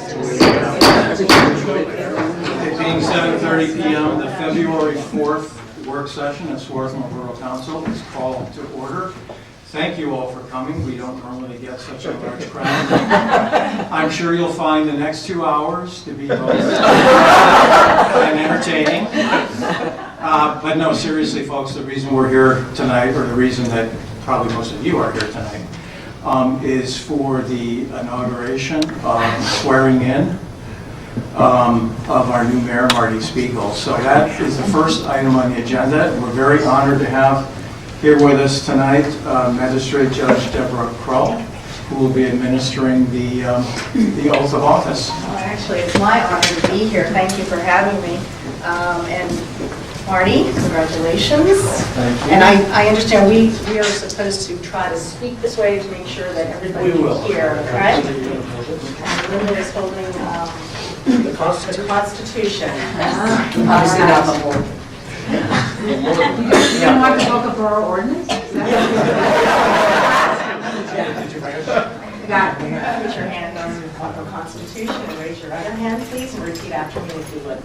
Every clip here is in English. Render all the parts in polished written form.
It being 7:30 p.m., the February 4th work session at Swarthmore Borough Council is called to order. Thank you all for coming. We don't normally get such a large crowd. I'm sure you'll find the next 2 hours to be both and entertaining. But no, seriously, folks, the reason we're here tonight, or the reason that probably most of you are here tonight, is for the inauguration, swearing in of our new mayor, Marty Spiegel. So that is the first item on the agenda. We're very honored to have here with us tonight Magistrate Judge Deborah Crow, who will be administering the oath of office. Well, actually, it's my honor to be here. Thank you for having me. And Marty, congratulations. Thank you. And I understand we are supposed to try to speak this way to make sure that everybody can hear, right? And Linda is holding the Constitution. Obviously not the whole. You don't want to talk a borough ordinance? Got it. Put your hand on the Constitution and raise your other hand, please, and repeat after me if you would.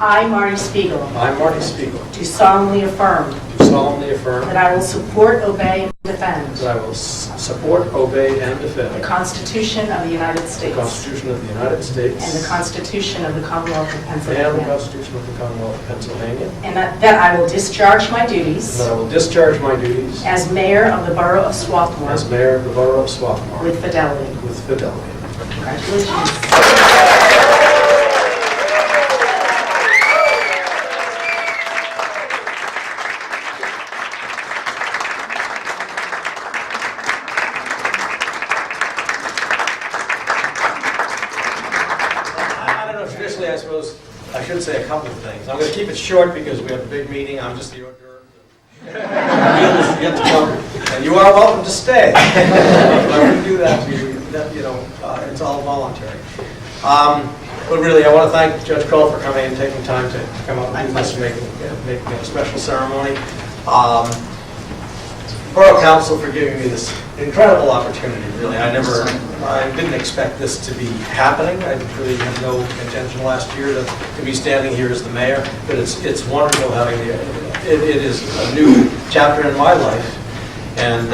I, Marty Spiegel, I, Marty Spiegel, do solemnly affirm do solemnly affirm that I will support, obey, and defend that I will support, obey, and defend the Constitution of the United the States Constitution of the United States and the Constitution of the Commonwealth of and the Pennsylvania, Constitution of the Commonwealth of Pennsylvania, and that I will discharge my and duties that I will discharge my duties as mayor of the Borough of Swarthmore as mayor of the Borough of Swarthmore with fidelity. with fidelity. Congratulations. Traditionally, I suppose I should say a couple of things. I'm going to keep it short because we have a big meeting. I'm just the hors d'oeuvre. Yet to come, and you are welcome to stay. I wouldn't do that to you. It's all voluntary. But really, I want to thank Judge Kroll for coming and taking time to come up and do this, making a special ceremony. Borough Council for giving me this incredible opportunity. Really, I didn't expect this to be happening. I really had no intention last year to be standing here as the mayor. But it's wonderful having it is a new chapter in my life. And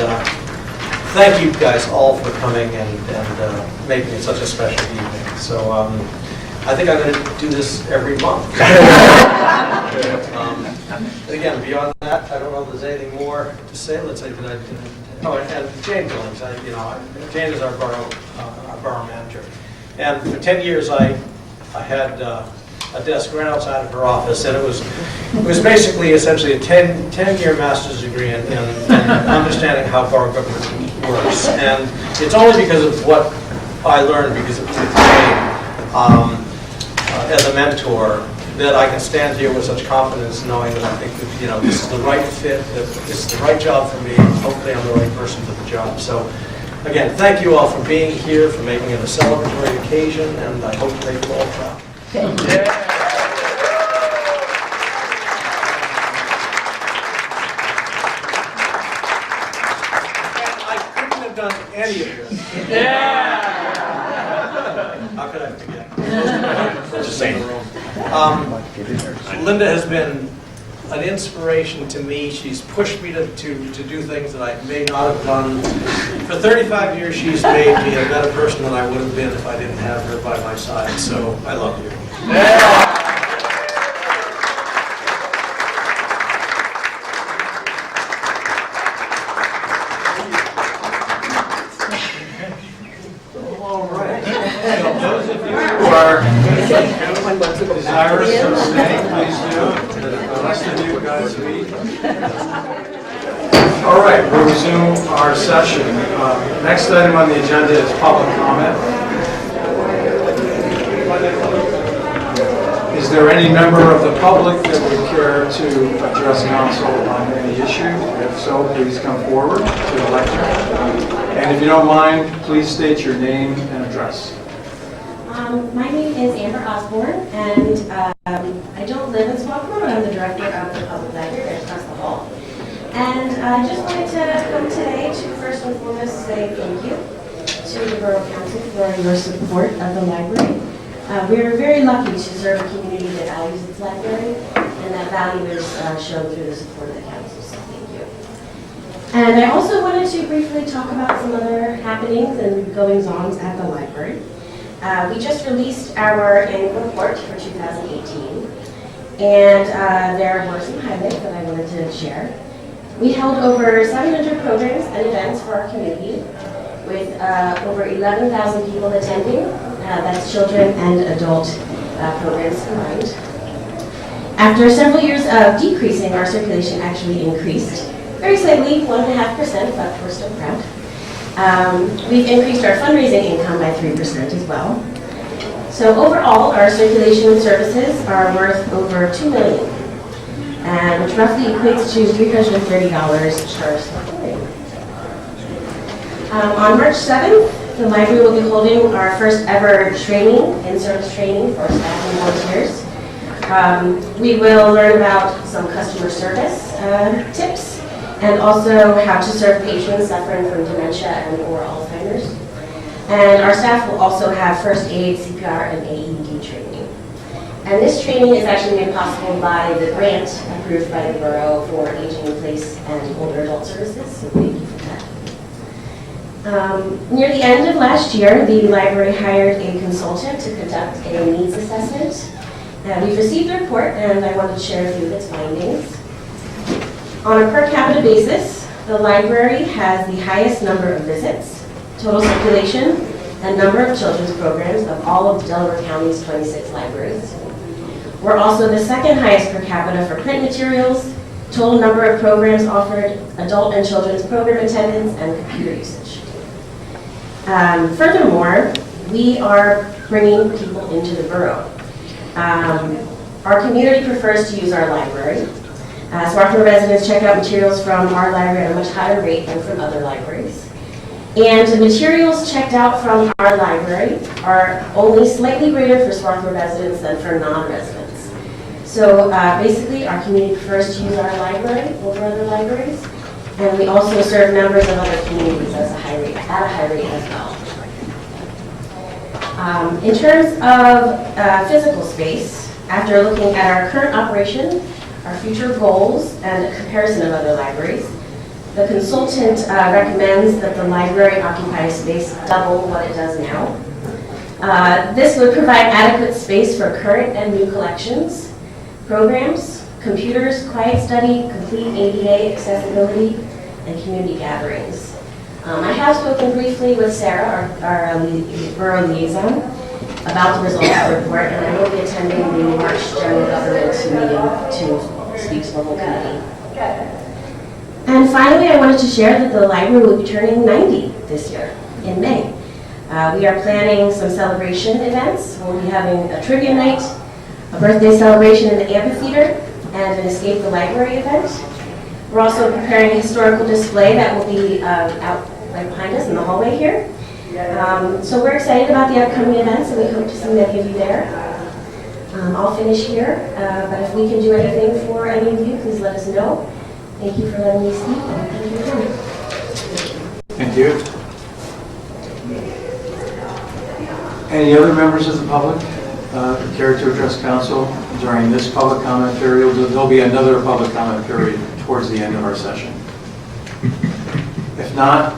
thank you guys all for coming and making it such a special evening. So I think I'm going to do this every month. And again, beyond that, I don't know if there's anything more to say. Let's say that and Jane Billings, Jane is our borough manager. And for 10 years, I had a desk right outside of her office, and it was basically essentially a 10-year master's degree in understanding how borough government works. And it's only because of what I learned because of Jane as a mentor that I can stand here with such confidence, knowing that I think that this is the right fit, that this is the right job for me, and hopefully I'm the right person for the job. So, again, thank you all for being here, for making it a celebratory occasion, and I hope to make you all proud. Thank you. I couldn't have done any of this. How could I forget? Just saying. Linda has been an inspiration to me. She's pushed me to do things that I may not have done. For 35 years, she's made me a better person than I would have been if I didn't have her by my side. So I love you. All right. So those of you who are desirous of staying, please do. The rest of you guys leave. All right, we'll resume our session. Next item on the agenda is public comment. Is there any member of the public that would care to address council on any issue? If so, please come forward to the lectern. And if you don't mind, please state your name and address. My name is Amber Osborne, and I don't live in Swarthmore, but I'm the director of the public library right across the hall. And I just wanted to come today to first and foremost say thank you to the Borough Council for your support of the library. We are very lucky to serve a community that values its library, and that value is shown through the support of the council, so thank you. And I also wanted to briefly talk about some other happenings and goings-ons at the library. We just released our annual report for 2018, and there were some highlights that I wanted to share. We held over 700 programs and events for our community, with over 11,000 people attending. That's children and adult programs combined. After several years of decreasing, our circulation actually increased, very slightly, 1.5%, but we're still proud. We've increased our fundraising income by 3% as well. So overall, our circulation services are worth over $2 million, and which roughly equates to $330 per circulation. On March 7th, the library will be holding our first ever training, in-service training for staff and volunteers. We will learn about some customer service tips, and also how to serve patrons suffering from dementia and or Alzheimer's. And our staff will also have first aid, CPR, and AED training. And this training is actually made possible by the grant approved by the borough for aging in place and older adult services, so thank you for that. Near the end of last year, the library hired a consultant to conduct a needs assessment. We've received the report, and I wanted to share a few of its findings. On a per capita basis, the library has the highest number of visits, total circulation, and number of children's programs of all of Delaware County's 26 libraries. We're also the second highest per capita for print materials, total number of programs offered, adult and children's program attendance, and computer usage. Furthermore, we are bringing people into the borough. Our community prefers to use our library. Swarthmore residents check out materials from our library at a much higher rate than from other libraries. And the materials checked out from our library are only slightly greater for Swarthmore residents than for non-residents. So basically, our community prefers to use our library over other libraries, and we also serve members of other communities at a high rate as well. In terms of physical space, after looking at our current operation, our future goals, and a comparison of other libraries, the consultant recommends that the library occupy space double what it does now. This would provide adequate space for current and new collections, programs, computers, quiet study, complete ADA accessibility, and community gatherings. I have spoken briefly with Sarah, our borough liaison, about the results of the report, and I will be attending the March General Government meeting to speak to the whole committee. And finally, I wanted to share that the library will be turning 90 this year, in May. We are planning some celebration events. We'll be having a trivia night, a birthday celebration in the amphitheater, and an Escape the Library event. We're also preparing a historical display that will be out right behind us in the hallway here. So we're excited about the upcoming events, and we hope to see many of you there. I'll finish here, but if we can do anything for any of you, please let us know. Thank you for letting me speak, and thank you for coming. Thank you. Any other members of the public care to address council during this public comment period? There'll be another public comment period towards the end of our session. If not,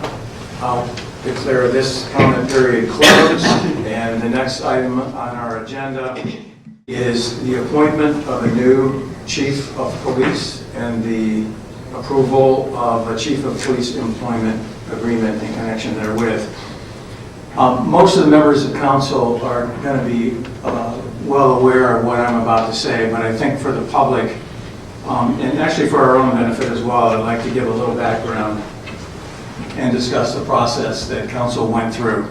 I'll declare this comment period closed, and the next item on our agenda is the appointment of a new chief of police and the approval of a chief of police employment agreement in connection therewith. Most of the members of council are going to be well aware of what I'm about to say, but I think for the public, and actually for our own benefit as well, I'd like to give a little background and discuss the process that council went through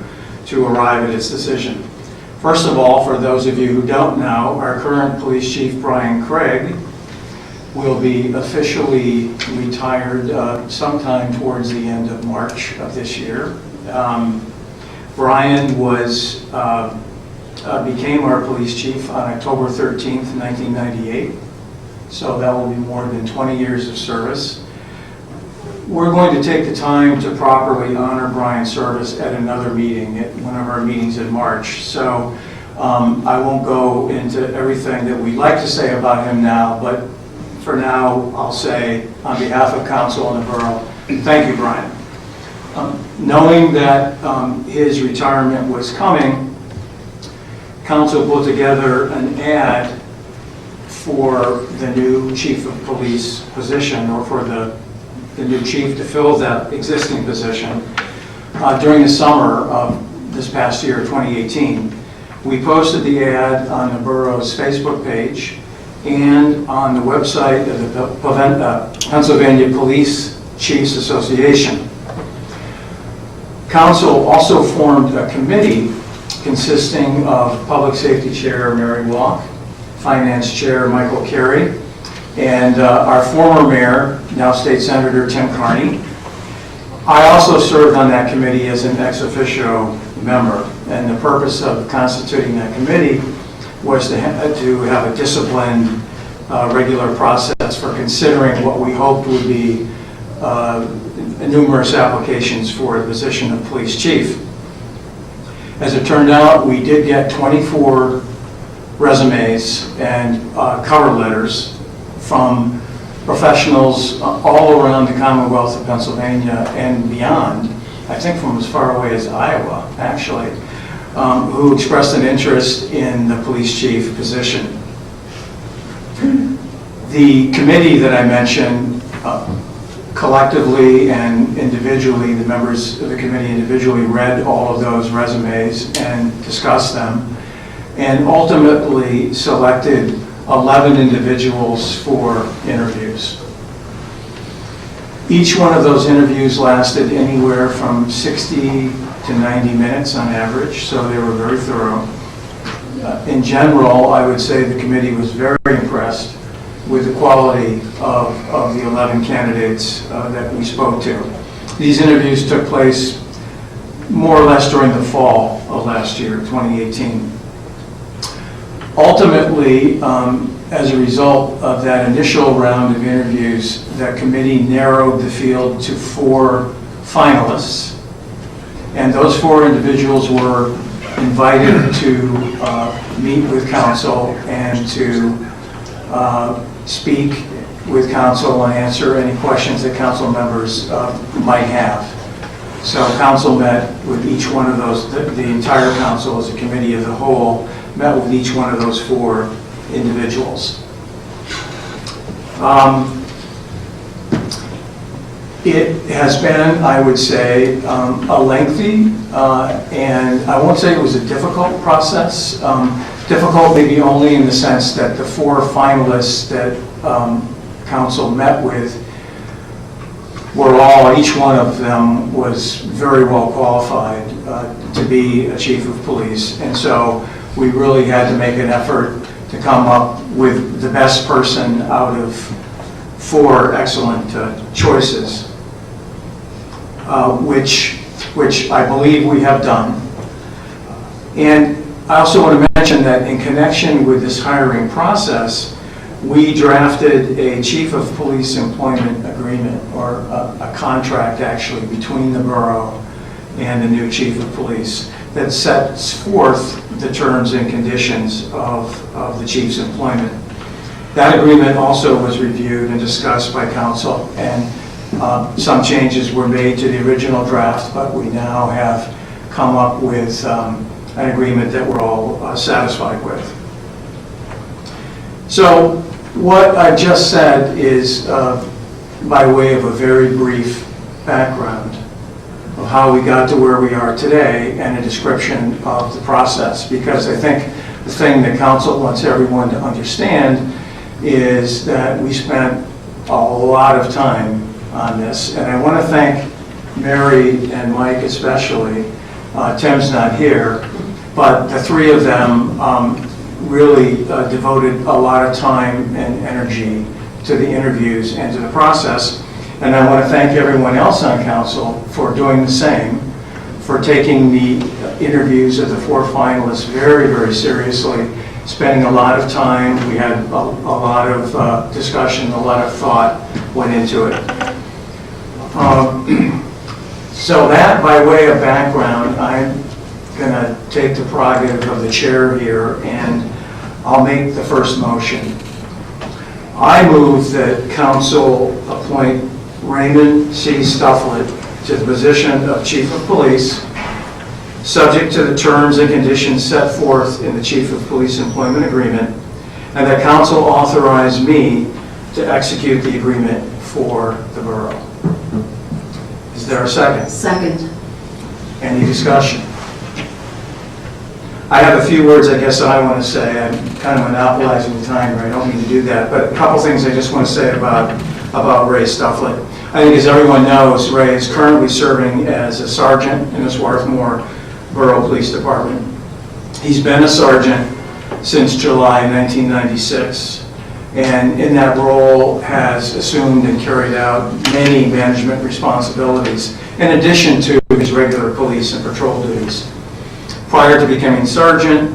to arrive at its decision. First of all, for those of you who don't know, our current police chief, Brian Craig, will be officially retired sometime towards the end of March of this year. Brian became our police chief on October 13th, 1998. So that will be more than 20 years of service. we're going to take the time to properly honor Brian's service at another meeting, at one of our meetings in March. So I won't go into everything that we'd like to say about him now, but for now, I'll say on behalf of council and the borough, thank you, Brian. Knowing that his retirement was coming, council put together an ad for the new chief of police position, or for the new chief to fill that existing position during the summer of this past year, 2018. We posted the ad on the borough's Facebook page and on the website of the Pennsylvania Police Chiefs Association. Council also formed a committee consisting of Public Safety Chair Mary Walk, Finance Chair Michael Carey, and our former mayor, now State Senator Tim Carney. I also served on that committee as an ex officio member, and the purpose of constituting that committee was to have a disciplined, regular process for considering what we hoped would be numerous applications for the position of police chief. As it turned out, we did get 24 resumes and cover letters from professionals all around the Commonwealth of Pennsylvania and beyond, I think from as far away as Iowa, actually, who expressed an interest in the police chief position. The committee that I mentioned, collectively and individually, the members of the committee individually read all of those resumes and discussed them, and ultimately selected 11 individuals for interviews. Each one of those interviews lasted anywhere from 60 to 90 minutes on average, so they were very thorough. In general, I would say the committee was very impressed with the quality of the 11 candidates that we spoke to. These interviews took place more or less during the fall of last year, 2018. Ultimately, as a result of that initial round of interviews, that committee narrowed the field to 4 finalists, and those 4 individuals were invited to meet with council and to speak with council and answer any questions that council members might have. So council met with each one of those, the entire council as a committee as a whole, met with each one of those 4 individuals. It has been, I would say, a lengthy and I won't say it was a difficult process. Difficult maybe only in the sense that the 4 finalists that council met with were all, each one of them was very well qualified to be a chief of police. And so we really had to make an effort to come up with the best person out of 4 excellent choices, which I believe we have done. And I also want to mention that in connection with this hiring process, we drafted a chief of police employment agreement, or a contract actually, between the borough and the new chief of police that sets forth the terms and conditions of the chief's employment. That agreement also was reviewed and discussed by council, and some changes were made to the original draft, but we now have come up with an agreement that we're all satisfied with. So what I just said is by way of a very brief background of how we got to where we are today and a description of the process, because I think the thing that council wants everyone to understand is that we spent a lot of time on this, and I want to thank Mary and Mike especially. Tim's not here, but the 3 of them really devoted a lot of time and energy to the interviews and to the process. And I want to thank everyone else on council for doing the same, for taking the interviews of the 4 finalists very, very seriously, spending a lot of time. We had a lot of discussion, a lot of thought went into it. So that, by way of background, I'm going to take the prerogative of the chair here, and I'll make the first motion. I move that council appoint Raymond C. Stufflet to the position of Chief of Police, subject to the terms and conditions set forth in the Chief of Police Employment Agreement, and that council authorize me to execute the agreement for the borough. Is there a second? Second. Any discussion? I have a few words, I guess, that I want to say. I'm kind of monopolizing the time here. I don't mean to do that, but a couple things I just want to say about Ray Stufflet. I think, as everyone knows, Ray is currently serving as a sergeant in the Swarthmore Borough Police Department. He's been a sergeant since July 1996, and in that role has assumed and carried out many management responsibilities, in addition to his regular police and patrol duties. Prior to becoming sergeant,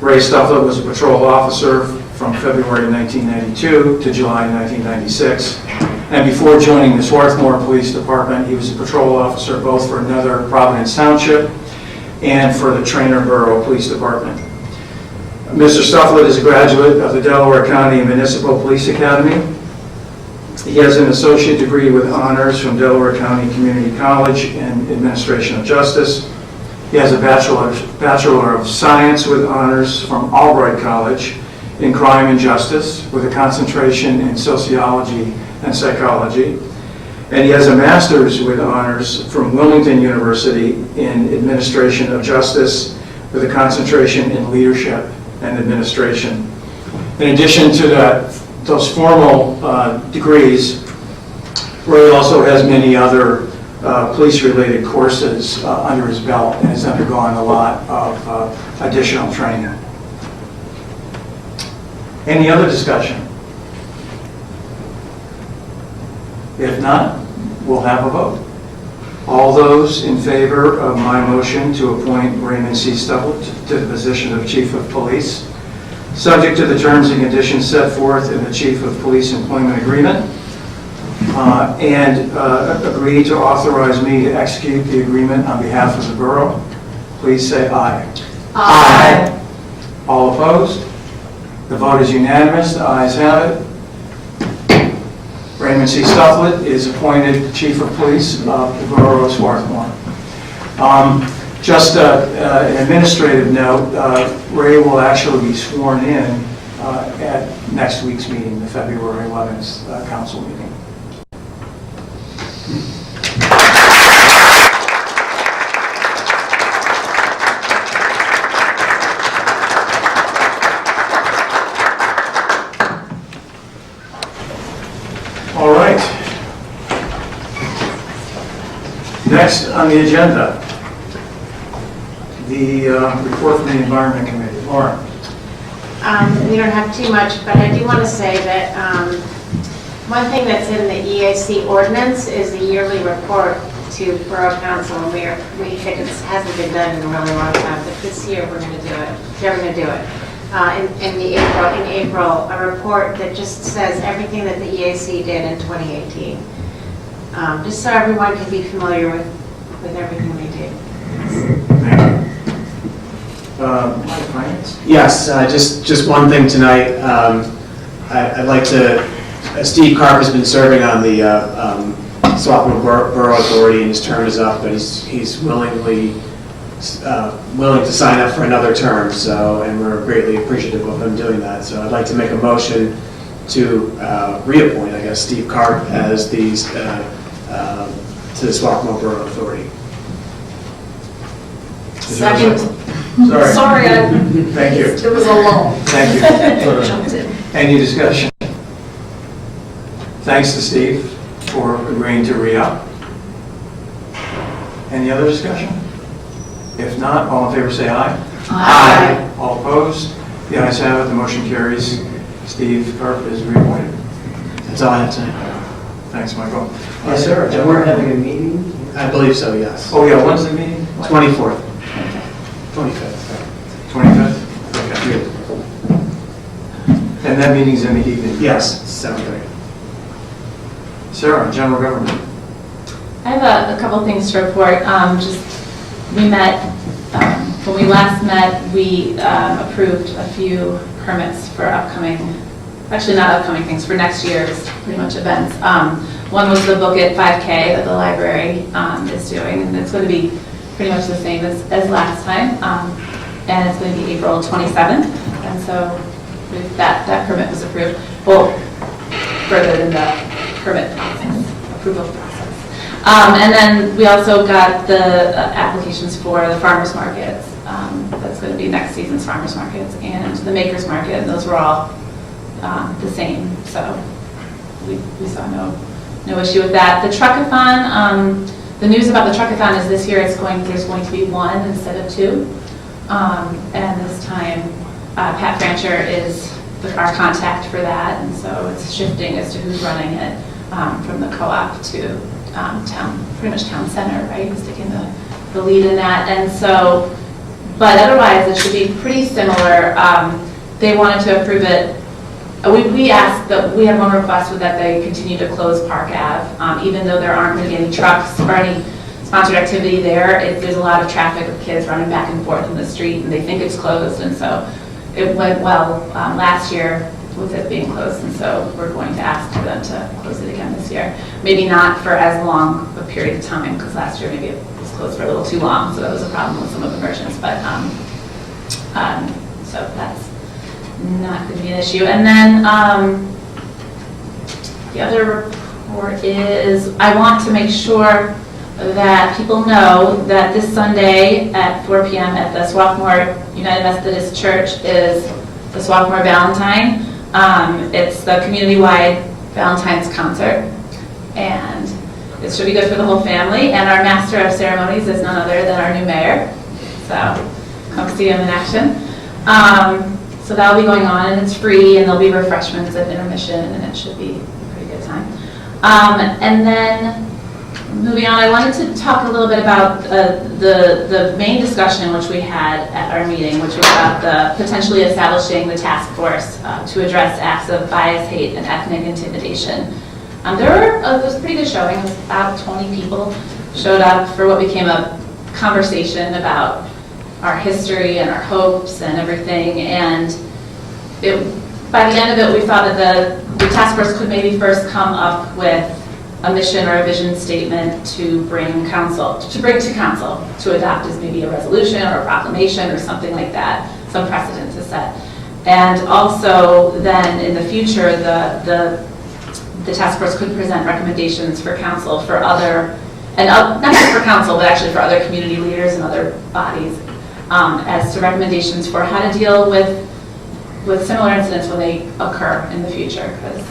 Ray Stufflet was a patrol officer from February 1992 to July 1996. And before joining the Swarthmore Police Department, he was a patrol officer both for another Providence Township and for the Trainer Borough Police Department. Mr. Stufflet is a graduate of the Delaware County Municipal Police Academy. He has an associate degree with honors from Delaware County Community College in Administration of Justice. He has a Bachelor of Science with honors from Albright College in Crime and Justice with a concentration in Sociology and Psychology. And he has a Master's with honors from Wilmington University in Administration of Justice with a concentration in Leadership and Administration. In addition to those formal degrees, Ray also has many other police-related courses under his belt and has undergone a lot of additional training. Any other discussion? If not, we'll have a vote. All those in favor of my motion to appoint Raymond C. Stufflet to the position of Chief of Police, subject to the terms and conditions set forth in the Chief of Police Employment Agreement, and agree to authorize me to execute the agreement on behalf of the borough, please say aye. Aye. All opposed? The vote is unanimous. The ayes have it. Raymond C. Stufflet is appointed Chief of Police of the Borough of Swarthmore. Just an administrative note, Ray will actually be sworn in at next week's meeting, the February 11th council meeting. All right. Next on the agenda, the report from the Environment Committee. Lauren. We don't have too much, but I do want to say that one thing that's in the EAC ordinance is the yearly report to Borough Council, and we think it hasn't been done in a really long time, but this year we're going to do it. They're going to do it. In April, a report that just says everything that the EAC did in 2018. Just so everyone can be familiar with everything they did. Thank you. Mike Finance? Yes, just one thing tonight. I'd like to, Steve Karp has been serving on the Swarthmore Borough Authority, and his term is up, but he's willing to sign up for another term, and we're greatly appreciative of him doing that. So I'd like to make a motion to reappoint, I guess, Steve Karp as to the Swarthmore Borough Authority. Second. Sorry. Thank you. It was a lull. Thank you. Jumped in. Any discussion? Thanks to Steve for agreeing to re-up. Any other discussion? If not, all in favor say aye. Aye. All opposed? The ayes have it. The motion carries. Steve Karp is reappointed. That's all I have tonight. Thanks, Michael. Sarah, And we're having a meeting? I believe so, yes. Oh, yeah, when's the meeting? 24th. 25th. 25th? Okay. And that meeting's in the evening? Yes, 7:30. Sarah, general government. I have a couple things to report. We met, when we last met, we approved a few permits for upcoming, actually not upcoming things, for next year's pretty much events. One was the Book It 5K that the library is doing, and it's going to be pretty much the same as last time. And it's going to be April 27th, and so that permit was approved. Well, further than the permit process, approval process. And then we also got the applications for the farmers markets. That's going to be next season's farmers markets and the makers market, and those were all the same. So we saw no issue with that. The truckathon, the news about the truckathon is this year there's going to be one instead of two. And this time, Pat Francher is our contact for that, and so it's shifting as to who's running it from the co-op to pretty much town center, right? Who's taking the lead in that, and so, but otherwise it should be pretty similar. They wanted to approve it. We asked that we had one request with that they continue to close Park Ave, even though there aren't going to be any trucks or any sponsored activity there. There's a lot of traffic of kids running back and forth in the street, and they think it's closed, and so it went well last year with it being closed, and so we're going to ask for them to close it again this year. Maybe not for as long a period of time, because last year maybe it was closed for a little too long, so that was a problem with some of the merchants, but so that's not going to be an issue. And then the other report is I want to make sure that people know that this Sunday at 4 p.m. at the Swarthmore United Methodist Church is the Swarthmore Valentine. It's the community-wide Valentine's concert, and it should be good for the whole family. And our master of ceremonies is none other than our new mayor, so come see him in action. So that'll be going on, and it's free, and there'll be refreshments at intermission, and it should be a pretty good time. And then moving on, I wanted to talk a little bit about the main discussion which we had at our meeting, which was about the potentially establishing the task force to address acts of bias, hate, and ethnic intimidation. There was a pretty good showing. It was about 20 people showed up for what became a conversation about our history and our hopes and everything. And by the end of it, we thought that the task force could maybe first come up with a mission or a vision statement to bring to council to adopt as maybe a resolution or a proclamation or something like that, some precedent to set. And also then in the future, the task force could present recommendations for council for other, and not just for council, but actually for other community leaders and other bodies as to recommendations for how to deal with similar incidents when they occur in the future, because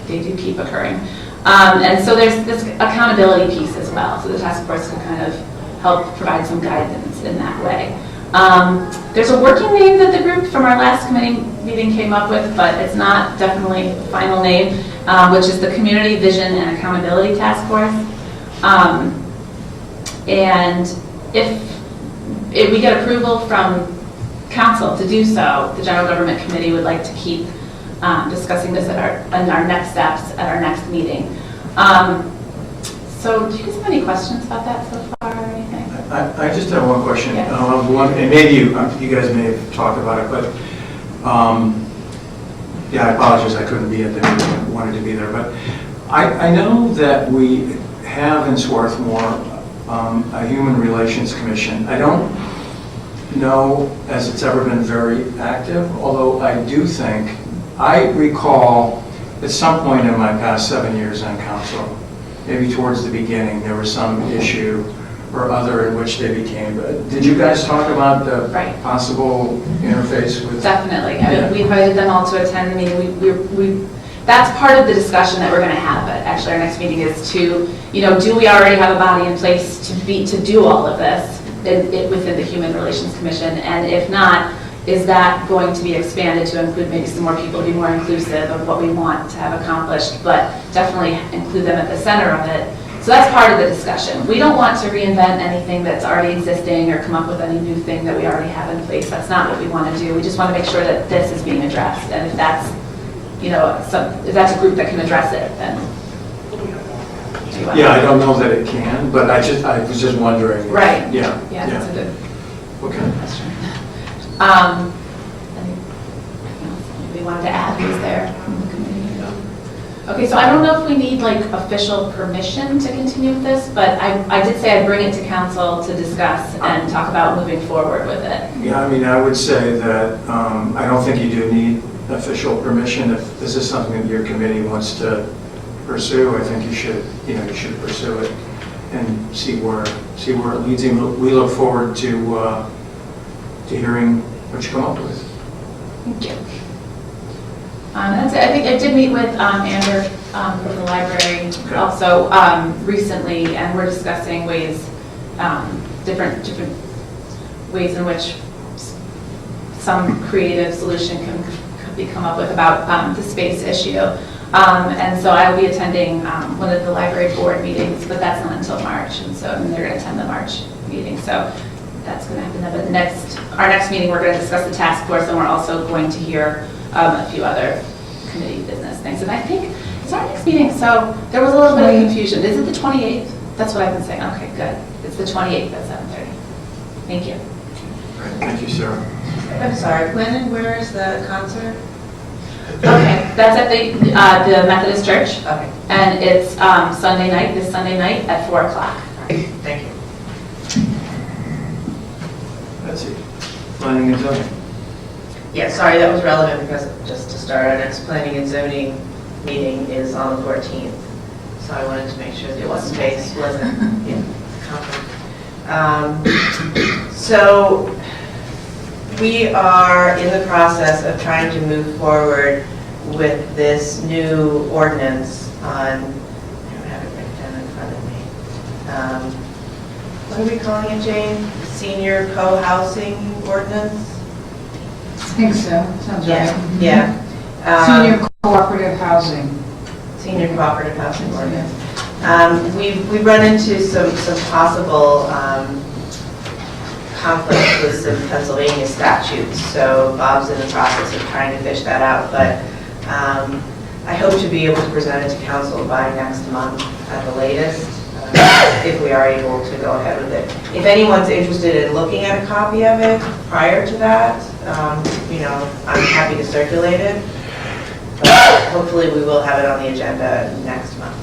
they do keep occurring. And so there's this accountability piece as well, so the task force can kind of help provide some guidance in that way. There's a working name that the group from our last committee meeting came up with, but it's not definitely the final name, which is the Community Vision and Accountability Task Force. And if we get approval from council to do so, the General Government Committee would like to keep discussing this in our next steps at our next meeting. So do you guys have any questions about that so far or anything? I just have one question. Yes. And maybe you guys may have talked about it, but yeah, I apologize, I couldn't be at the meeting. I wanted to be there. But I know that we have in Swarthmore a Human Relations Commission. I don't know as it's ever been very active, although I recall at some point in my past 7 years on council, maybe towards the beginning, there was some issue or other in which they became. Did you guys talk about the possible interface with? Definitely. I mean, we invited them all to attend the meeting. That's part of the discussion that we're going to have at actually our next meeting is to, do we already have a body in place to do all of this within the Human Relations Commission? And if not, is that going to be expanded to include maybe some more people, be more inclusive of what we want to have accomplished, but definitely include them at the center of it. So that's part of the discussion. We don't want to reinvent anything that's already existing or come up with any new thing that we already have in place. That's not what we want to do. We just want to make sure that this is being addressed. And if that's, if that's a group that can address it, then Do you want- Yeah, I don't know that it can, but I was just wondering. Right. Yeah. Yeah, that's a good Okay. question. Anything else we wanted to add, was there from the committee? Okay, so I don't know if we need like official permission to continue with this, but I did say I'd bring it to council to discuss and talk about moving forward with it. Yeah, I mean, I would say that I don't think you do need official permission. If this is something that your committee wants to pursue, I think you should pursue it and see where it leads you. We look forward to hearing what you come up with. Thank you. That's it. I think I did meet with Amber from the library Okay. also recently, and we're discussing ways, different ways in which some creative solution could be come up with about the space issue. And so I will be attending one of the library board meetings, but that's not until March, and so they're going to attend the March meeting. So that's going to happen. But our next meeting, we're going to discuss the task force, and we're also going to hear a few other committee business things. And I think it's our next meeting, so there was a little bit of confusion. Is it the 28th? That's what I've been saying. Okay, good. It's the 28th at 7:30. Thank you. All right, thank you, Sarah. I'm sorry, when and where is the concert? Okay, that's at the Methodist Church, Okay, and it's this Sunday night at 4 o'clock. thank you. That's it. Planning and zoning. Yeah, sorry, that was relevant because just to start, our next planning and zoning meeting is on the 14th. So I wanted to make sure that the space wasn't covered. So we are in the process of trying to move forward with this new ordinance on, I don't have it written down in front of me. What are we calling it, Jane? Senior co-housing ordinance? I think so, sounds right. Yeah. Senior cooperative housing. Senior cooperative housing ordinance. We've run into some possible conflicts with some Pennsylvania statutes, so Bob's in the process of trying to fish that out, but I hope to be able to present it to council by next month at the latest, if we are able to go ahead with it. If anyone's interested in looking at a copy of it prior to that, I'm happy to circulate it. But hopefully we will have it on the agenda next month.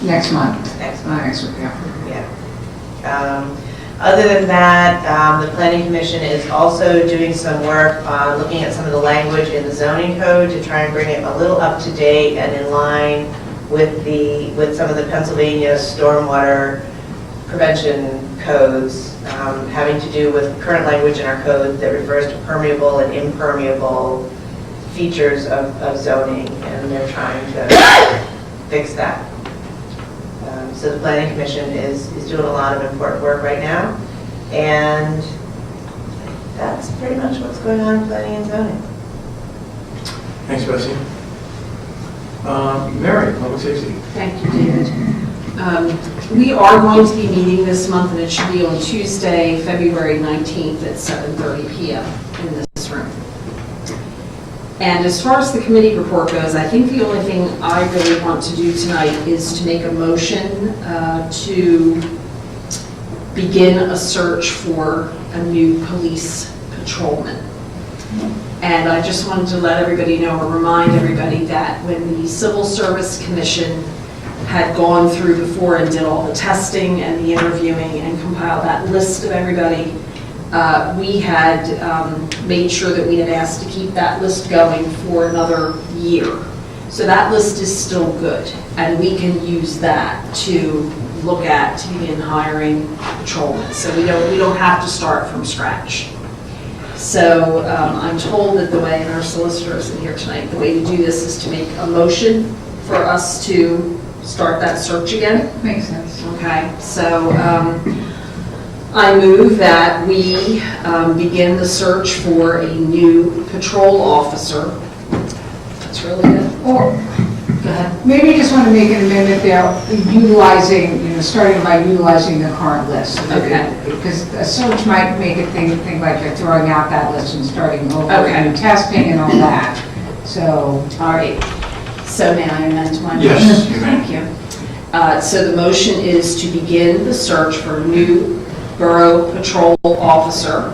Next month. Next month. Next week, yeah. Yeah. Other than that, the Planning Commission is also doing some work on looking at some of the language in the zoning code to try and bring it a little up to date and in line with some of the Pennsylvania stormwater prevention codes, having to do with current language in our code that refers to permeable and impermeable features of zoning, and they're trying to fix that. So the Planning Commission is doing a lot of important work right now, and that's pretty much what's going on in planning and zoning. Thanks, Bessie. Mary, public safety. Thank you, David. We are going to be meeting this month, and it should be on Tuesday, February 19th at 7:30 p.m. in this room. And as far as the committee report goes, I think the only thing I really want to do tonight is to make a motion to begin a search for a new police patrolman. And I just wanted to let everybody know, or remind everybody, that when the Civil Service Commission had gone through before and did all the testing and the interviewing and compiled that list of everybody, we had made sure that we had asked to keep that list going for another year. So that list is still good, and we can use that to look at to begin hiring patrolmen. So we don't have to start from scratch. So I'm told that the way, and our solicitor isn't here tonight, the way to do this is to make a motion for us to start that search again. Makes sense. Okay, so I move that we begin the search for a new patrol officer. That's really good. Or Go ahead. maybe you just want to make an amendment there, utilizing, starting by utilizing the current list. Okay. Because a search might make it think like you're throwing out that list and starting over Okay. and testing and all that. So, All right. So may I amend my motion? Yes, you may. Thank you. So the motion is to begin the search for a new Borough Patrol Officer,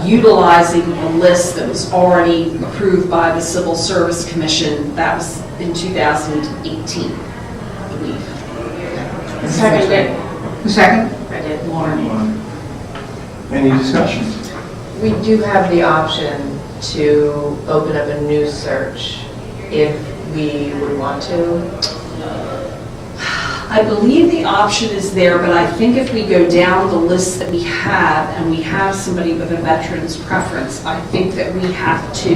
utilizing a list that was already approved by the Civil Service Commission. That was in 2018, I believe. Seconded. Who second? I did. Lauren. Any discussion? We do have the option to open up a new search if we would want to. I believe the option is there, but I think if we go down the list that we have and we have somebody with a veteran's preference, I think that we have to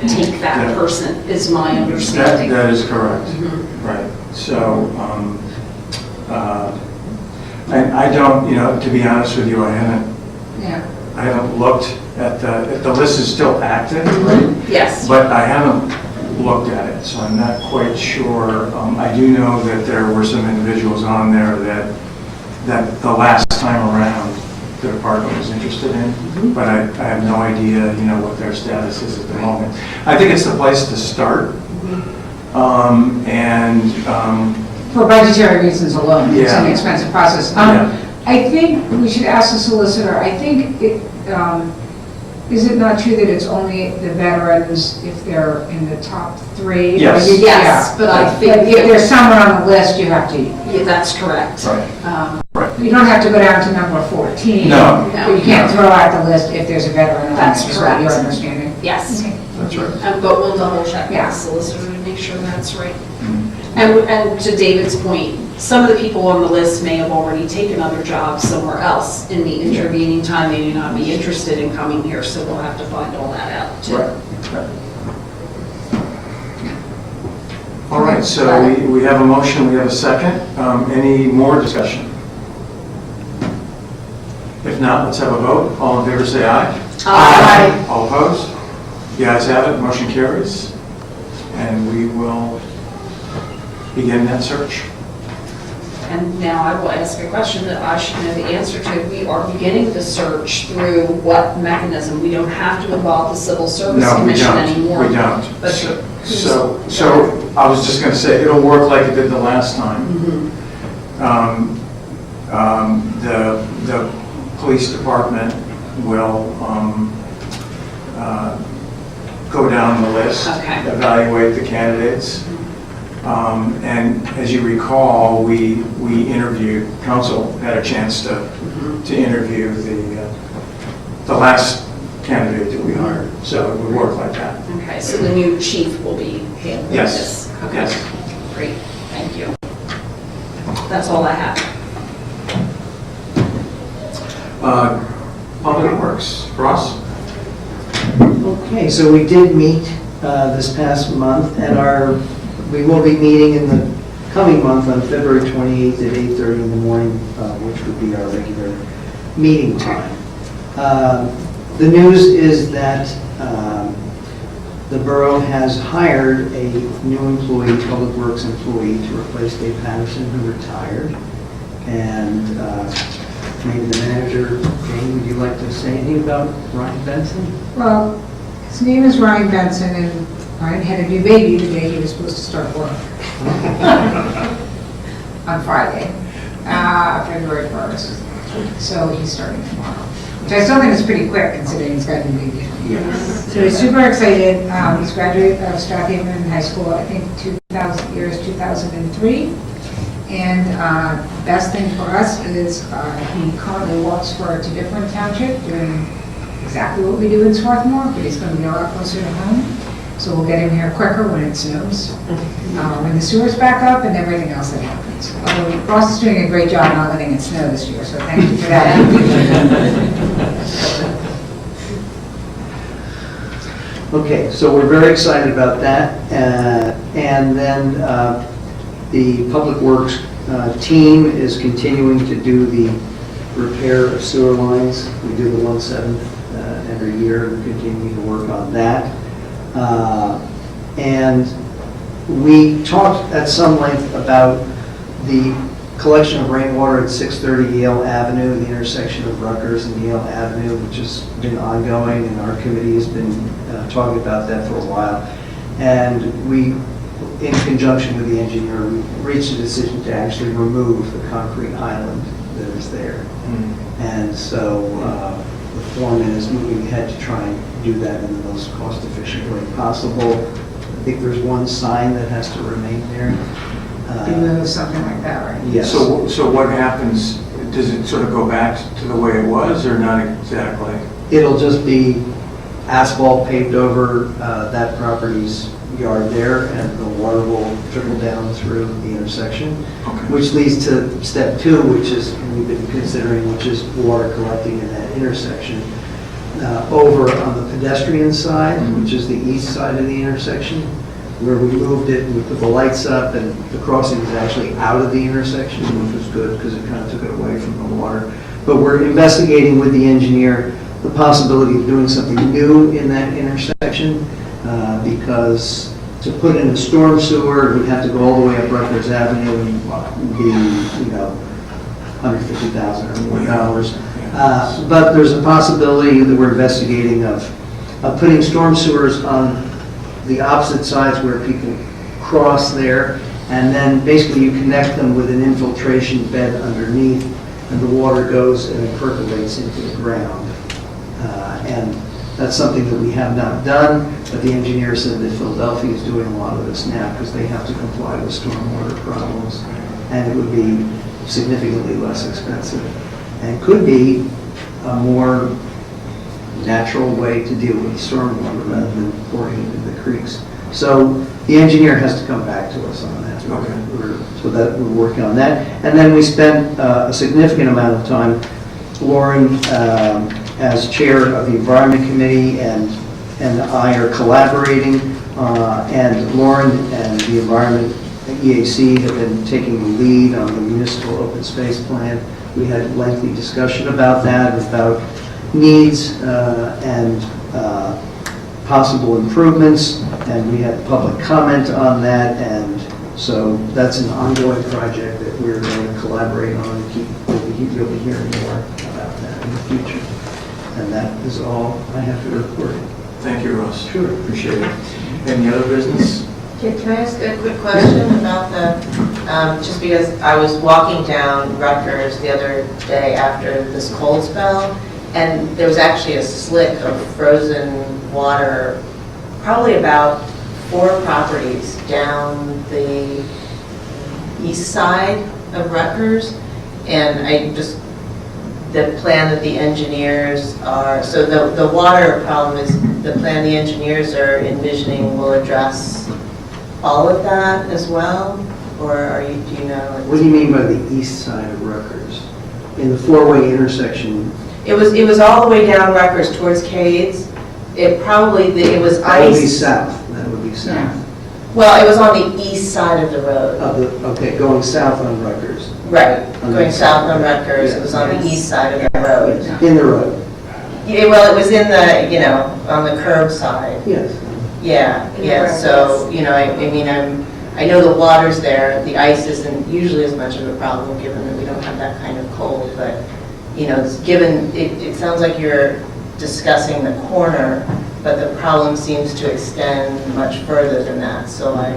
take that Yeah. person, is my understanding. That is correct. Right. So, I don't, to be honest with you, I haven't looked at if the list is still active, right? Yes. But I haven't looked at it, so I'm not quite sure. I do know that there were some individuals on there that the last time around the department was interested in, but I have no idea, what their status is at the moment. I think it's the place to start, For budgetary reasons alone, it's an Yeah. expensive process. Yeah. I think we should ask the solicitor, I think, is it not true that it's only the veterans if they're in the top 3? Yes. Yes, but I think If there's someone on the list, you have to, Yeah, that's correct. Right. you don't have to go down to number 14. No. But you can't throw out the list if there's a veteran on it. That's Is what your correct. understanding? Yes. That's right. But we'll double check with Yeah. the solicitor to make sure that's right. Mm-hmm. And to David's point, some of the people on the list may have already taken other jobs somewhere else in the intervening time. They may not be interested in coming here, so we'll have to find all that out too. Right. All right, so we have a motion, we have a second. Any more discussion? If not, let's have a vote. All in favor, say aye. Aye. All opposed? The ayes have it, motion carries. And we will begin that search. And now I will ask a question that I should know the answer to. We are beginning the search through what mechanism? We don't have to involve the Civil Service No, we Commission don't. anymore. We don't. But So I was just going to say, it'll work like it did the last time. The police department will go down the list, Okay. evaluate the candidates. And as you recall, we interviewed, council had a chance to interview the last candidate that we hired. So it would work like that. Okay, so the new chief will be handling Yes. this? Okay. Yes. Great, thank you. That's all I have. Public Works, Ross? Okay, so we did meet this past month, and we will be meeting in the coming month on February 28th at 8:30 in the morning, which would be our regular meeting time. The news is that the borough has hired a new employee, Public Works employee, to replace Dave Patterson, who retired. And maybe the manager, Jane, would you like to say anything about Ryan Benson? Well, his name is Ryan Benson, and Ryan had a new baby the day he was supposed to start work. On Friday, February 1st. So he's starting tomorrow, which I still think is pretty quick considering he's got a new baby. Yes. So he's super excited. He's graduated out of Strathaven High School, I think 2003. And best thing for us is he currently works for a different township doing exactly what we do in Swarthmore, but he's going to be a lot closer to home. So we'll get him here quicker when it snows, when the sewer's back up and everything else that happens. Although Ross is doing a great job not letting it snow this year, so thank you for that. Okay, so we're very excited about that. And then the Public Works team is continuing to do the repair of sewer lines. We do the 1/7 every year, and continue to work on that. And we talked at some length about the collection of rainwater at 630 Yale Avenue, the intersection of Rutgers and Yale Avenue, which has been ongoing, and our committee has been talking about that for a while. And we in conjunction with the engineer, we reached a decision to actually remove the concrete island that is there. And so the foreman is moving ahead to try and do that in the most cost-efficient way possible. I think there's one sign that has to remain there. Something like that, right? Yes. So what happens, does it sort of go back to the way it was, or not exactly? It'll just be asphalt paved over that property's yard there, and the water will trickle down through the intersection, which leads to step 2, which is, we've been considering, which is water collecting in that intersection. Over on the pedestrian side, which is the east side of the intersection, where we moved it, we put the lights up, and the crossing is actually out of the intersection, which was good because it kind of took it away from the water. But we're investigating with the engineer the possibility of doing something new in that intersection, because to put in a storm sewer, we'd have to go all the way up Rutgers Avenue and be, $150,000 or more dollars. But there's a possibility that we're investigating of putting storm sewers on the opposite sides where people cross there, and then basically you connect them with an infiltration bed underneath, and the water goes and it percolates into the ground. And that's something that we have not done, but the engineer said that Philadelphia is doing a lot of this now because they have to comply with stormwater problems, and it would be significantly less expensive and could be a more natural way to deal with stormwater rather than pouring it into the creeks. So the engineer has to come back to us on that. So that we're working on that. And then we spent a significant amount of time, Lauren, as chair of the Environment Committee, and I are collaborating, and Lauren and the Environment EAC have been taking the lead on the municipal open space plan. We had a lengthy discussion about that, about needs and possible improvements, and we had public comment on that, and so that's an ongoing project that we're going to collaborate on and you'll be hearing more about that in the future. And that is all I have to report. Thank you, Russ. Sure. Appreciate it. Any other business? Can I ask a quick question about the, just because I was walking down Rutgers the other day after this cold spell, and there was actually a slick of frozen water, probably about 4 properties down the east side of Rutgers, and I just, the plan that the engineers are, so the water problem is, the plan the engineers are envisioning will address all of that as well, or are you, do you know? What do you mean by the east side of Rutgers? In the 4-way intersection? It was all the way down Rutgers towards Cades. It probably, it was That would be ice. south. That would be south. Well, it was on the east side of the road. Okay, going south on Rutgers. Right, going south on Rutgers, it was on the east side of the road. In the road. Yeah, well, it was in the, on the curb side. Yes. Yeah, so, I know the water's there, the ice isn't usually as much of a problem, given that we don't have that kind of cold, but, given, it sounds like you're discussing the corner, but the problem seems to extend much further than that, so I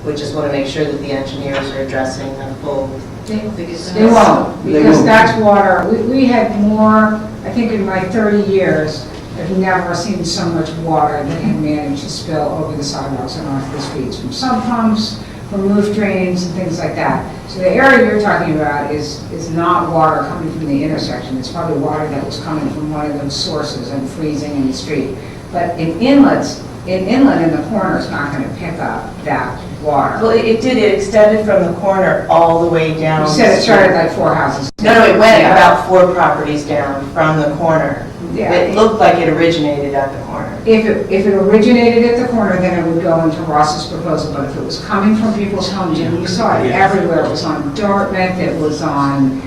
would just want to make sure that the engineers are addressing the full. They won't, because that's water. We had more, I think in my 30 years, I've never seen so much water that had managed to spill over the sidewalks and onto the streets, from sump pumps, from roof drains and things like that. So the area you're talking about is not water coming from the intersection. It's probably water that was coming from one of those sources and freezing in the street. But in inlet in the corner is not going to pick up that water. Well, it did, it extended from the corner all the way down. You said it started like 4 houses. No, it went about 4 properties down from the corner. Yeah. It looked like it originated at the corner. If it originated at the corner, then it would go into Ross's proposal, but if it was coming from people's homes, and you saw it everywhere, it was on Dartmouth, it was on,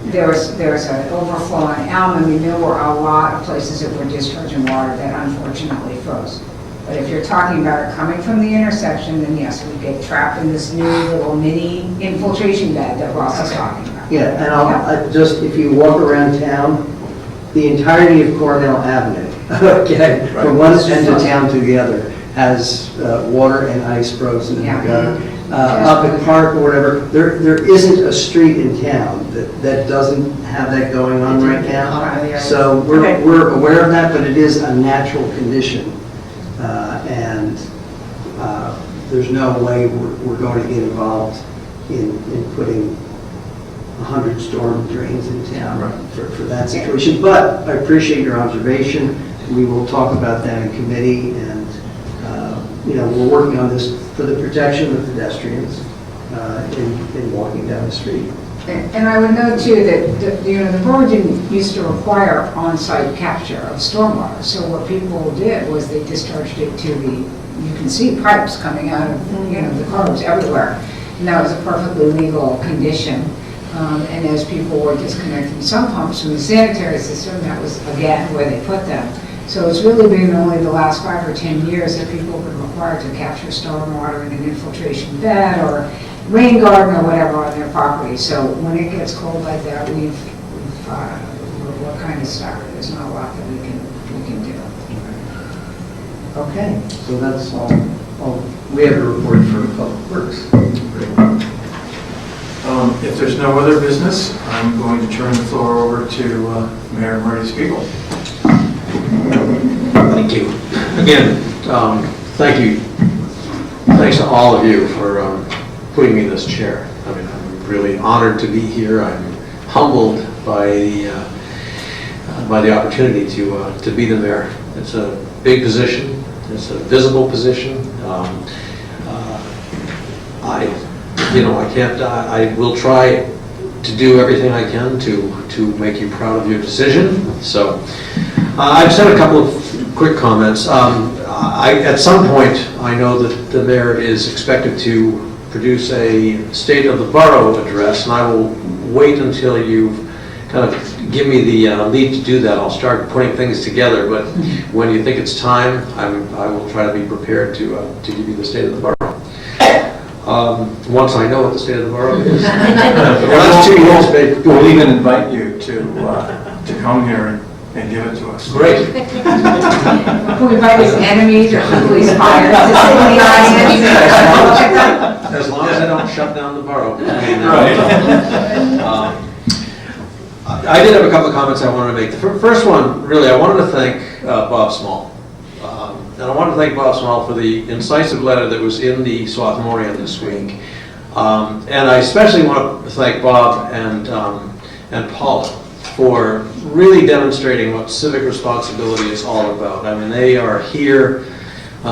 there's an overflow on Elm. I mean, there were a lot of places that were discharging water that unfortunately froze. But if you're talking about it coming from the intersection, then yes, we get trapped in this new little mini infiltration bed that Ross is talking about. Yeah, and I just, if you walk around town, the entirety of Cornell Avenue, okay, from one end of town to the other, has water and ice frozen in the Yeah. gutter. Up at Park or whatever, there isn't a street in town that doesn't have that going on right now. So we're aware of that, but it is a natural condition. And there's no way we're going to get involved in putting 100 storm drains in town for that situation. But I appreciate your observation. We will talk about that in committee, and we're working on this for the protection of pedestrians in walking down the street. And I would note too that, the borough didn't used to require on-site capture of stormwater. So what people did was they discharged it to you can see pipes coming out of, the curbs everywhere. And that was a perfectly legal condition. And as people were disconnecting some pumps from the sanitary system, that was again where they put them. So it's really been only the last 5 or 10 years that people have been required to capture stormwater in an infiltration bed or rain garden or whatever on their property. So when it gets cold like that, we're kind of stuck. There's not a lot that we can do. Okay, so that's all. We have a report for Public Works. If there's no other business, I'm going to turn the floor over to Mayor Marty Spiegel. Thank you. Again, thank you. Thanks to all of you for putting me in this chair. I mean, I'm really honored to be here. I'm humbled by the opportunity to be the mayor. It's a big position. It's a visible position. I will try to do everything I can to make you proud of your decision. So I just had a couple of quick comments. At some point, I know that the mayor is expected to produce a State of the Borough address, and I will wait until you kind of give me the lead to do that. I'll start putting things together, but when you think it's time, I will try to be prepared to give you the State of the Borough. Once I know what the State of the Borough is. The last 2 years, We'll even invite you to come here and give it to us. Great. Can we invite his enemies or police fires to sit in the audience? As long as I don't shut down the borough. I did have a couple of comments I wanted to make. The first one, really, I wanted to thank Bob Small. And I wanted to thank Bob Small for the incisive letter that was in the Swarthmorian this week. And I especially want to thank Bob and Paula for really demonstrating what civic responsibility is all about. I mean, they are here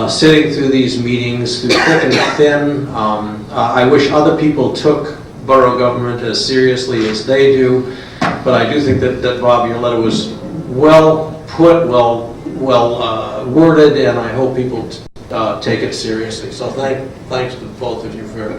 sitting through these meetings through thick and thin. I wish other people took borough government as seriously as they do, but I do think that Bob, your letter was well put, well worded, and I hope people take it seriously. So thanks to both of you for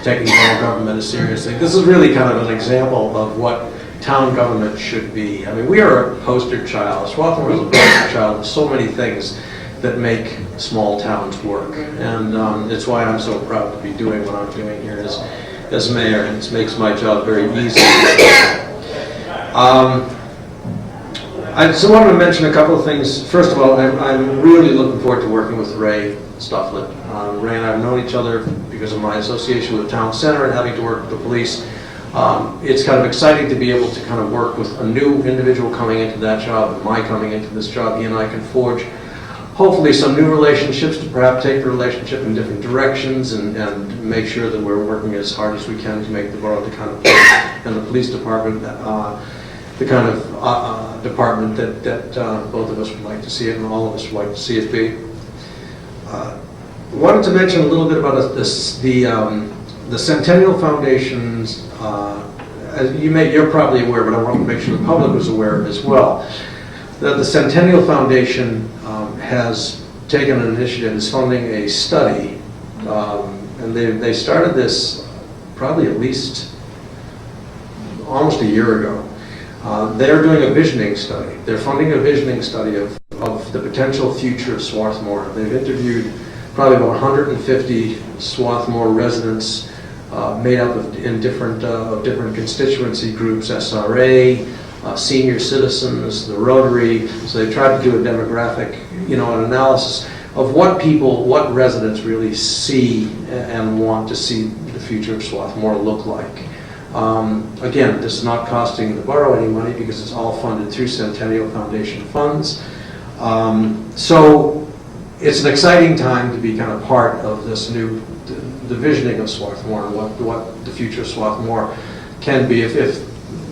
taking borough government as seriously. This is really kind of an example of what town government should be. I mean, we are a poster child. Swarthmore is a poster child of so many things that make small towns work. And it's why I'm so proud to be doing what I'm doing here as mayor, and it makes my job very easy. I just wanted to mention a couple of things. First of all, I'm really looking forward to working with Ray Stufflet. Ray and I have known each other because of my association with the town center and having to work with the police. It's kind of exciting to be able to kind of work with a new individual coming into that job and my coming into this job. He and I can forge hopefully some new relationships to perhaps take the relationship in different directions and make sure that we're working as hard as we can to make the borough the kind of place and the police department the kind of department that both of us would like to see it and all of us would like to see it be. Wanted to mention a little bit about the Centennial Foundation's, as you're probably aware, but I want to make sure the public was aware as well, that the Centennial Foundation has taken an initiative, is funding a study, and they started this probably at least almost a year ago. They're doing a visioning study. They're funding a visioning study of the potential future of Swarthmore. They've interviewed probably about 150 Swarthmore residents made up of different constituency groups, SRA, senior citizens, the Rotary. So they tried to do a demographic, an analysis. of what residents really see and want to see the future of Swarthmore look like. Again, this is not costing the borough any money because it's all funded through Centennial Foundation funds. So it's an exciting time to be kind of part of this new, the visioning of Swarthmore and what the future of Swarthmore can be. If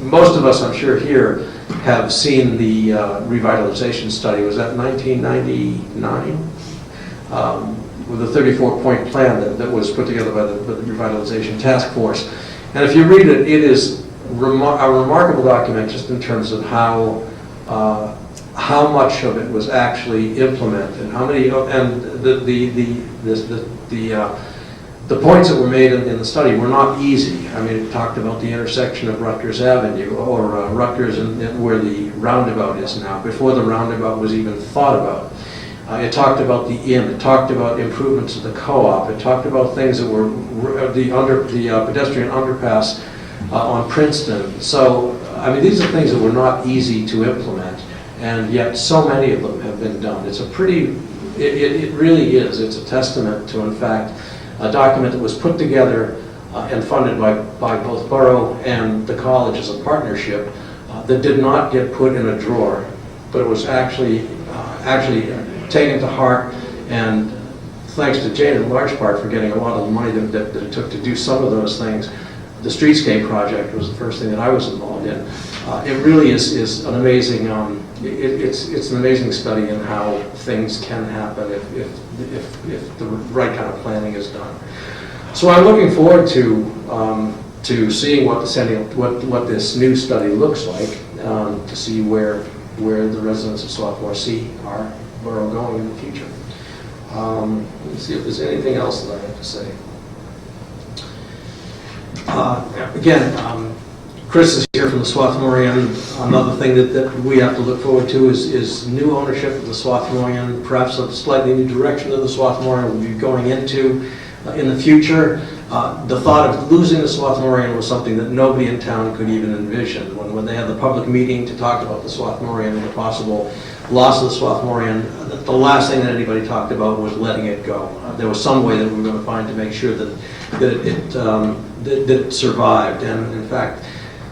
most of us, I'm sure here, have seen the revitalization study, was that 1999? With a 34-point plan that was put together by the revitalization task force. And if you read it, it is a remarkable document just in terms of how much of it was actually implemented, how many, and the points that were made in the study were not easy. I mean, it talked about the intersection of Rutgers Avenue, or Rutgers and where the roundabout is now, before the roundabout was even thought about. It talked about the inn, it talked about improvements to the co-op, it talked about things that were the pedestrian underpass on Princeton. So, I mean, these are things that were not easy to implement, and yet so many of them have been done. It's a pretty, it really is, it's a testament to, in fact, a document that was put together and funded by both Borough and the college as a partnership that did not get put in a drawer, but it was actually taken to heart, and thanks to Jane in large part for getting a lot of the money that it took to do some of those things. The streetscape project was the first thing that I was involved in. It really is an amazing, it's an amazing study in how things can happen if the right kind of planning is done. So I'm looking forward to seeing what this new study looks like, to see where the residents of Swarthmore see our borough going in the future. Let's see if there's anything else that I have to say. Again, Chris is here from the Swarthmorean. Another thing that we have to look forward to is new ownership of the Swarthmorean, perhaps a slightly new direction that the Swarthmorean will be going into in the future. The thought of losing the Swarthmorean was something that nobody in town could even envision. When they had the public meeting to talk about the Swarthmorean and the possible loss of the Swarthmorean, the last thing that anybody talked about was letting it go. There was some way that we were going to find to make sure that it survived. And in fact,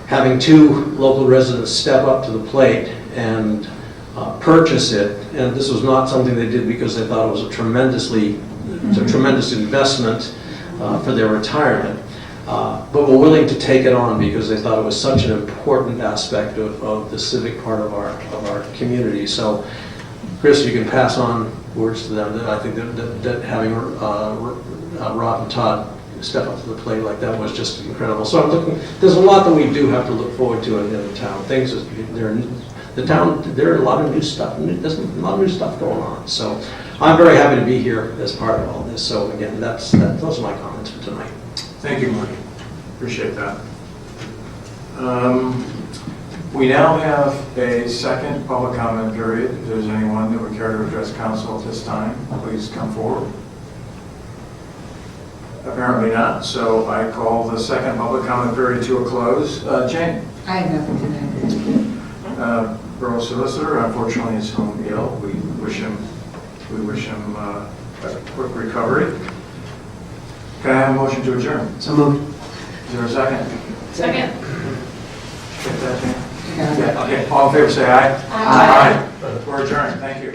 having two local residents step up to the plate and purchase it, and this was not something they did because they thought it was a tremendous investment for their retirement, but were willing to take it on because they thought it was such an important aspect of the civic part of our community. So, Chris, you can pass on words to them. That I think that having Rob and Todd step up to the plate like that was just incredible. So I'm looking. There's a lot that we do have to look forward to in the town. There are a lot of new stuff. There's a lot of new stuff going on. So I'm very happy to be here as part of all this. So again, those are my comments for tonight. Thank you, Marty. Appreciate that. We now have a second public comment period. If there's anyone that would care to address council at this time, please come forward. Apparently not, so I call the second public comment period to a close. Jane? I have nothing tonight. Borough Solicitor, unfortunately, is home ill. We wish him a quick recovery. Can I have a motion to adjourn? So moved. Is there a second? Second. Get that, Jane? Okay, all in favor say aye. Aye. We're adjourned, thank you.